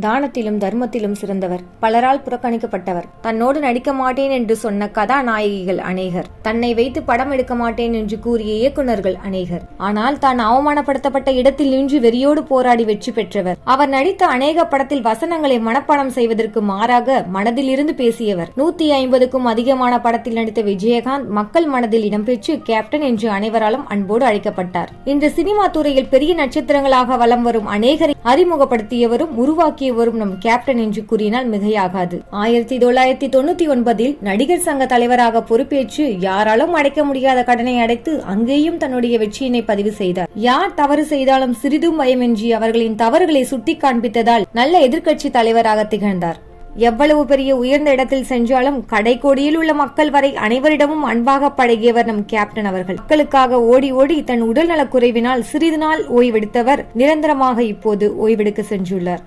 தானத்திலும் தர்மத்திலும் சிறந்தவர், பலரால் புறக்கணிக்கப்பட்டவர். தன்னோடு நடிக்க மாட்டேன் என்று சொன்ன கதாநாயகிகள் அநேகர், தன்னை வைத்து படம் எடுக்க மாட்டேன் என்று கூறிய இயக்குநர்கள் அநேகர். ஆனால் தான் அவமானப்படுத்தப்பட்ட இடத்தில் நின்று வெறியோடு போராடி வெற்றி பெற்றவர். அவர் நடித்த அநேக படத்தில் வசனங்களை மனப்பாடம் செய்வதற்கு மாறாக மனதில் இருந்து பேசியவர். 150க்கும் அதிகமான படத்தில் நடித்த விஜயகாந்த் மக்கள் மனதில் இடம்பெற்று கேப்டன் என்று அனைவராலும் அன்போடு அழைக்கப்பட்டார். இன்று சினிமா துறையில் பெரிய நட்சத்திரங்களாக வலம் வரும் அநேகரை அறிமுகப்படுத்தியவரும் உருவாக்கியவரும் நம் கேப்டன் என்று கூறினால் மிகையாகாது. 1999 நடிகர் சங்க தலைவராக பொறுப்பேற்று யாராலும் அடைக்க முடியாத கடனை அடைத்து அங்கேயும் தன்னுடைய வெற்றியினை பதிவு செய்தார். யார் தவறு செய்தாலும் சிறிதும் பயமின்றி அவர்களின் தவறுகளை சுட்டி காண்பித்ததால் நல்ல எதிர்க்கட்சி தலைவராக திகழ்ந்தார். எவ்வளவு பெரிய உயர்ந்த இடத்தில் சென்றாலும் கடைக்கோடியில் உள்ள மக்கள் வரை அனைவரிடமும் அன்பாக பழகியவர் நம் கேப்டன் அவர்கள். மக்களுக்காக ஓடி ஓடி தன் உடல் நலக்குறைவினால் சிறிது நாள் ஓய்வெடுத்தவர் நிரந்தரமாக இப்போது ஓய்வெடுக்க சென்றுள்ளார்.